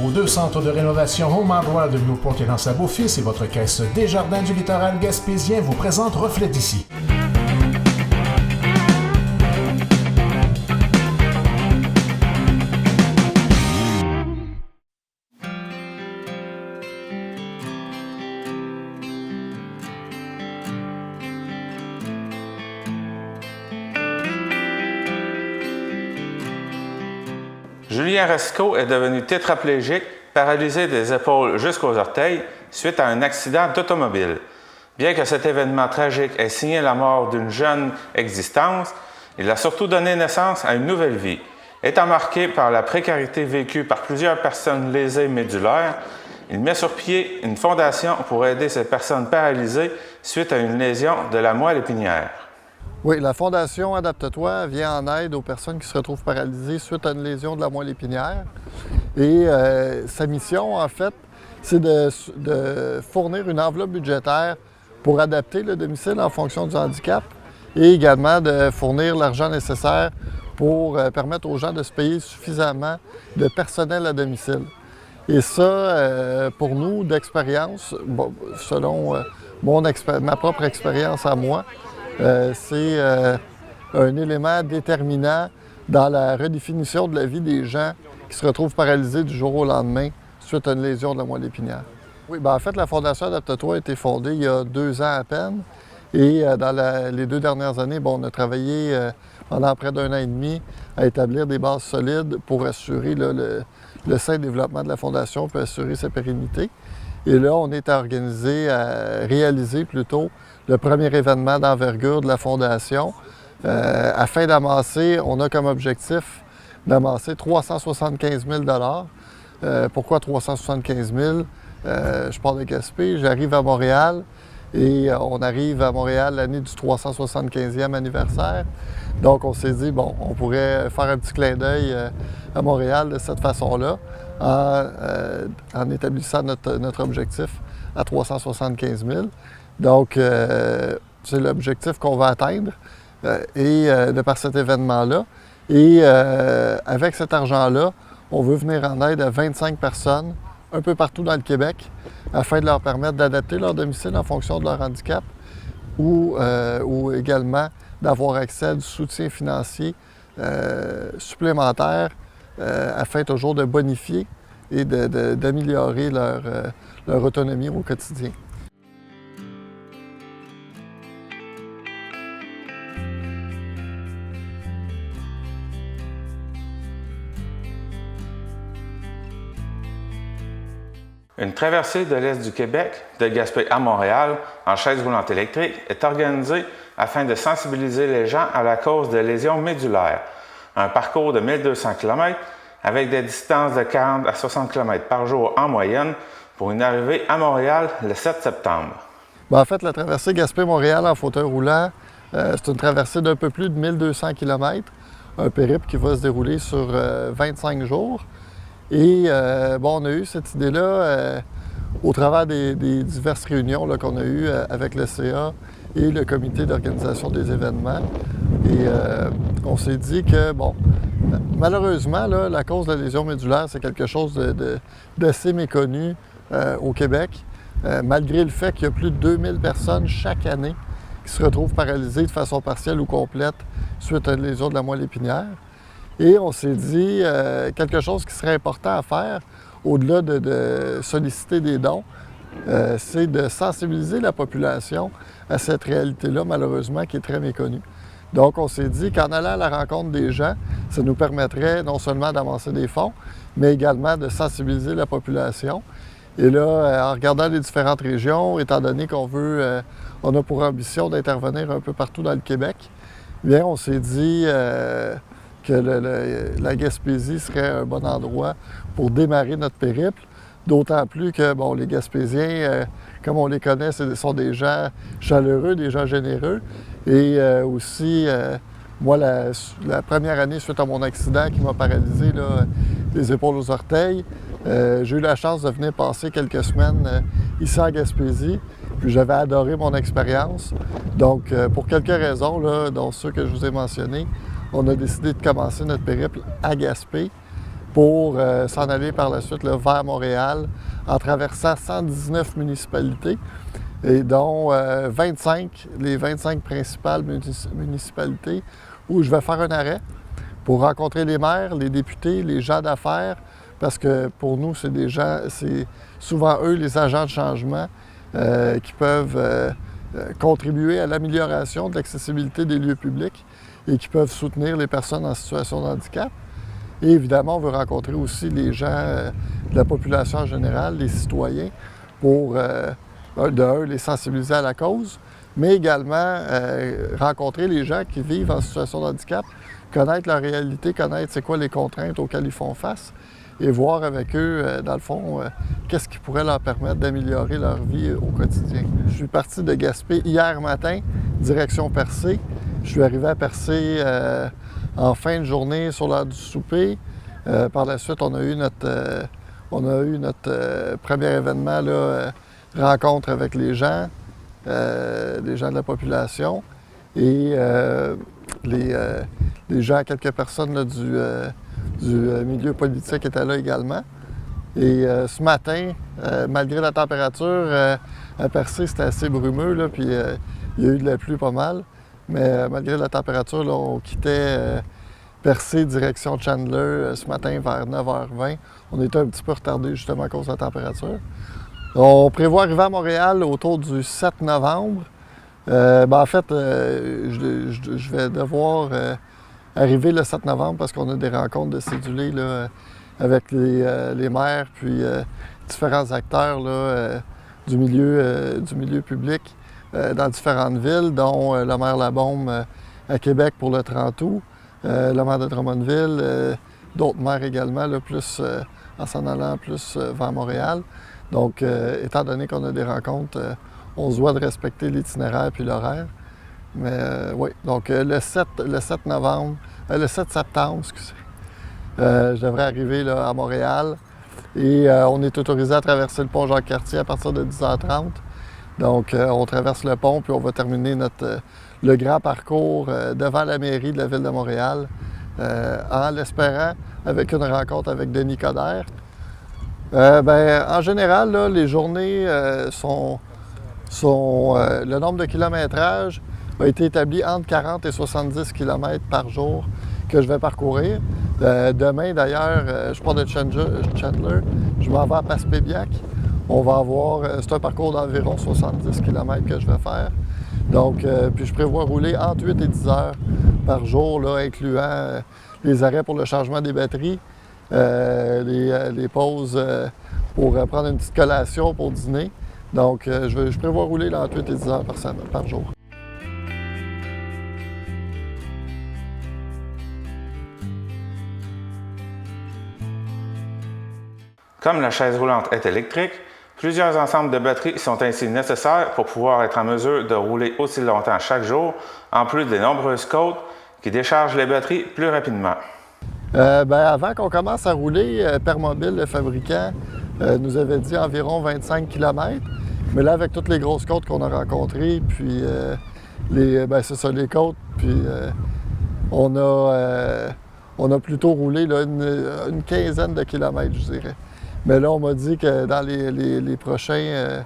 Vos 2 centres de rénovation Home Hardware de Newport et Lens-à-Beaufils et votre caisse Desjardins du littoral gaspésien vous présentent Reflet d'ici. Julien Rescaux est devenu tétraplégique, paralysé des épaules jusqu'aux orteils, suite à un accident d'automobile. Bien que cet événement tragique ait signé la mort d'une jeune existence, il a surtout donné naissance à une nouvelle vie. Étant marqué par la précarité vécue par plusieurs personnes lésées médulaires, il met sur pied une fondation pour aider ces personnes paralysées suite à une lésion de la moelle épinière. Oui, la Fondation Adapte-toi vient en aide aux personnes qui se retrouvent paralysées suite à une lésion de la moelle épinière. Et sa mission, en fait, c'est de fournir une enveloppe budgétaire pour adapter le domicile en fonction du handicap et également de fournir l'argent nécessaire pour permettre aux gens de se payer suffisamment de personnel à domicile. Et ça, pour nous, d'expérience, bon, selon ma propre expérience à moi, c'est un élément déterminant dans la redéfinition de la vie des gens qui se retrouvent paralysés du jour au lendemain suite à une lésion de la moelle épinière. Oui, bien, en fait, la Fondation Adapte-toi a été fondée il y a 2 ans à peine. Et dans les 2 dernières années, bon, on a travaillé pendant près d'1 an et demi à établir des bases solides pour assurer le sain développement de la Fondation, pour assurer sa pérennité. Et là, on est à réaliser plutôt le premier événement d'envergure de la Fondation. Afin d'amasser, on a comme objectif d'amasser 375 000 $. Pourquoi 375 000 $? Je pars de Gaspé, j'arrive à Montréal et on arrive à Montréal l'année du 375e anniversaire. Donc, on s'est dit, bon, on pourrait faire un petit clin d'œil à Montréal de cette façon-là en établissant notre objectif à 375 000 $. Donc, c'est l'objectif qu'on va atteindre de par cet événement-là. Et avec cet argent-là, on veut venir en aide à 25 personnes un peu partout dans le Québec afin de leur permettre d'adapter leur domicile en fonction de leur handicap ou également d'avoir accès à du soutien financier supplémentaire afin toujours de bonifier et d'améliorer leur autonomie au quotidien. Une traversée de l'Est du Québec, de Gaspé à Montréal, en chaise roulante électrique, est organisée afin de sensibiliser les gens à la cause de lésions médulaires. Un parcours de 1200 km avec des distances de 40 à 60 km par jour en moyenne pour une arrivée à Montréal le 7 septembre. Bien, en fait, la traversée Gaspé-Montréal en fauteuil roulant, c'est une traversée d'un peu plus de 1200 km, un périple qui va se dérouler sur 25 jours. Et bon, on a eu cette idée-là au travers des diverses réunions qu'on a eues avec le CA et le comité d'organisation des événements. Et on s'est dit que, bon, malheureusement, là, la cause de la lésion médulaire, c'est quelque chose d'assez méconnu au Québec, malgré le fait qu'il y a plus de 2000 personnes chaque année qui se retrouvent paralysées de façon partielle ou complète suite à une lésion de la moelle épinière. Et on s'est dit quelque chose qui serait important à faire, au-delà de solliciter des dons, c'est de sensibiliser la population à cette réalité-là, malheureusement, qui est très méconnue. Donc, on s'est dit qu'en allant à la rencontre des gens, ça nous permettrait non seulement d'avancer des fonds, mais également de sensibiliser la population. Et là, en regardant les différentes régions, étant donné on a pour ambition d'intervenir un peu partout dans le Québec, bien, on s'est dit que la Gaspésie serait un bon endroit pour démarrer notre périple. D'autant plus que, bon, les Gaspésiens, comme on les connaît, ce sont des gens chaleureux, des gens généreux. Et aussi, moi, la première année suite à mon accident qui m'a paralysé les épaules aux orteils, j'ai eu la chance de venir passer quelques semaines ici en Gaspésie. Puis j'avais adoré mon expérience. Donc, pour quelques raisons, dont ceux que je vous ai mentionnés, on a décidé de commencer notre périple à Gaspé. pour s'en aller par la suite là, vers Montréal en traversant 119 municipalités et dont 25, les 25 principales municipalités où je vais faire un arrêt pour rencontrer les maires, les députés, les gens d'affaires, parce que pour nous, c'est souvent eux les agents de changement qui peuvent contribuer à l'amélioration de l'accessibilité des lieux publics et qui peuvent soutenir les personnes en situation de handicap. Et évidemment, on veut rencontrer aussi les gens de la population en général, les citoyens, pour, les sensibiliser à la cause, mais également rencontrer les gens qui vivent en situation de handicap, connaître leur réalité, connaître c'est quoi les contraintes auxquelles ils font face et voir avec eux, dans le fond, qu'est-ce qui pourrait leur permettre d'améliorer leur vie au quotidien. Je suis parti de Gaspé hier matin, direction Percé. Je suis arrivé à Percé en fin de journée sur l'heure du souper. Par la suite, on a eu notre premier événement, là, rencontre avec les gens de la population et les gens, quelques personnes là, du milieu politique étaient là également. Et ce matin, malgré la température, à Percé, c'était assez brumeux, là, puis il y a eu de la pluie pas mal. Mais malgré la température, là, on quittait Percé, direction Chandler, ce matin vers 9h20. On était un petit peu retardé justement à cause de la température. On prévoit arriver à Montréal autour du 7 novembre. En fait, je vais devoir arriver le 7 novembre parce qu'on a des rencontres de cédulés là, avec les maires puis différents acteurs là, du milieu public dans différentes villes, dont le maire Labaume à Québec pour le 30 août, le maire de Drummondville, d'autres maires également, là, plus en s'en allant plus vers Montréal. Donc, étant donné qu'on a des rencontres, on se doit de respecter l'itinéraire puis l'horaire. Mais oui, donc le 7 septembre, excusez, je devrais arriver là, à Montréal et on est autorisé à traverser le pont Jacques-Cartier à partir de 10h30. Donc, on traverse le pont puis on va terminer le grand parcours devant la mairie de la Ville de Montréal en l'espérant avec une rencontre avec Denis Coderre. En général, là, les journées le nombre de kilométrage a été établi entre 40 et 70 km par jour que je vais parcourir. Demain, d'ailleurs, je pars de Chandler, je m'en vais à Passepébiac. On va avoir, c'est un parcours d'environ 70 km que je vais faire. Donc, puis je prévois rouler entre 8 et 10 heures par jour, là, incluant les arrêts pour le changement des batteries, les pauses pour prendre une petite collation pour dîner. Donc, je prévois rouler là, entre 8 et 10 heures par jour. Comme la chaise roulante est électrique, plusieurs ensembles de batteries sont ainsi nécessaires pour pouvoir être en mesure de rouler aussi longtemps chaque jour, en plus des nombreuses côtes qui déchargent les batteries plus rapidement. Avant qu'on commence à rouler, Permobil, le fabricant, nous avait dit environ 25 km. Mais là, avec toutes les grosses côtes qu'on a rencontrées, puis c'est ça, les côtes, puis on a plutôt roulé là, une quinzaine de kilomètres, je dirais. Mais là, on m'a dit que dans les prochains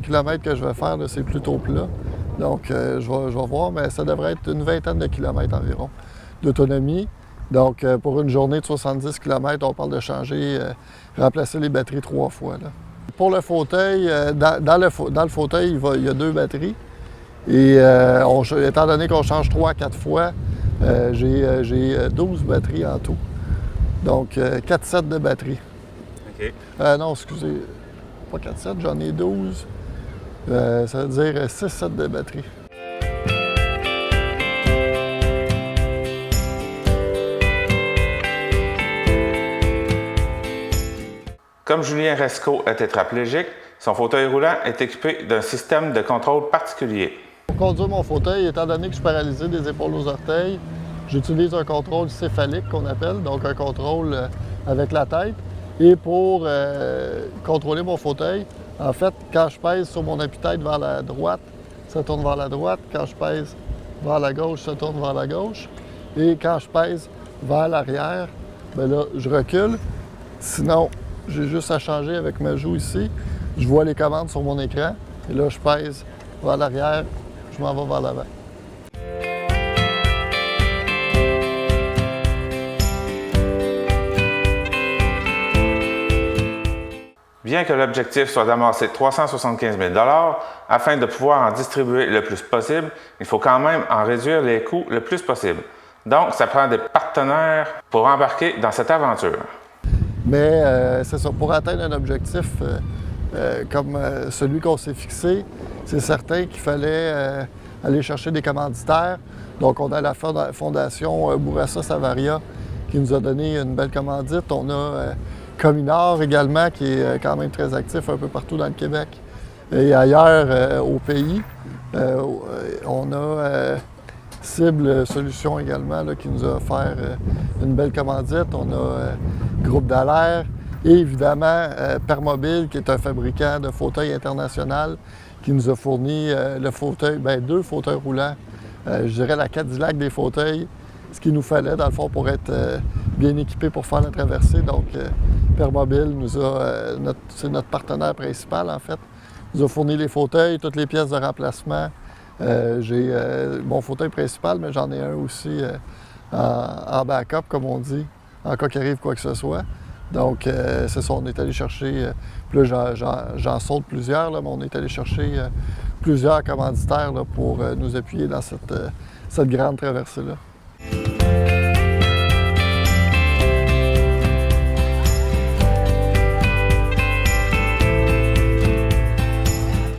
kilomètres que je vais faire, c'est plutôt plat. Donc, je vais voir, mais ça devrait être une vingtaine de kilomètres environ d'autonomie. Donc, pour une journée de 70 km, on parle de remplacer les batteries 3 fois. Là. Pour le fauteuil, dans le fauteuil, il y a 2 batteries. Et étant donné qu'on change 3 à 4 fois, j'ai 12 batteries en tout. Donc, 4 sets de batteries. OK. Non, excusez, pas 4 sets, j'en ai 12. Ça veut dire 6 sets de batteries. Comme Julien Rescot est tétraplégique, son fauteuil roulant est équipé d'un système de contrôle particulier. Pour conduire mon fauteuil, étant donné que je suis paralysé des épaules aux orteils, j'utilise un contrôle céphalique qu'on appelle, donc un contrôle avec la tête. Et pour contrôler mon fauteuil, en fait, quand je pèse sur mon appuie-tête vers la droite, ça tourne vers la droite. Quand je pèse vers la gauche, ça tourne vers la gauche. Et quand je pèse vers l'arrière, bien là, je recule. Sinon, j'ai juste à changer avec ma joue ici. Je vois les commandes sur mon écran. Et là, je pèse vers l'arrière, je m'en vais vers l'avant. Bien que l'objectif soit d'amasser 375 000 afin de pouvoir en distribuer le plus possible, il faut quand même en réduire les coûts le plus possible. Donc, ça prend des partenaires pour embarquer dans cette aventure. Mais c'est ça, pour atteindre un objectif comme celui qu'on s'est fixé, c'est certain qu'il fallait aller chercher des commanditaires. Donc, on a la fondation Bourassa Savaria qui nous a donné une belle commandite. On a Cominor également, qui est quand même très actif un peu partout dans le Québec et ailleurs au pays. On a Cible Solutions également, là, qui nous a offert une belle commandite. On a Groupe Dallaire et évidemment Permobile, qui est un fabricant de fauteuils international, qui nous a fourni le fauteuil, deux fauteuils roulants. Je dirais la Cadillac des fauteuils, ce qu'il nous fallait dans le fond pour être bien équipé pour faire la traversée. Donc Permobile c'est notre partenaire principal en fait. Il nous a fourni les fauteuils, toutes les pièces de remplacement. J'ai mon fauteuil principal, mais j'en ai un aussi en backup, comme on dit, en cas qu'il arrive quoi que ce soit. Donc, c'est ça, on est allé chercher, puis là, j'en saute plusieurs, là, mais on est allé chercher plusieurs commanditaires là, pour nous appuyer dans cette grande traversée-là.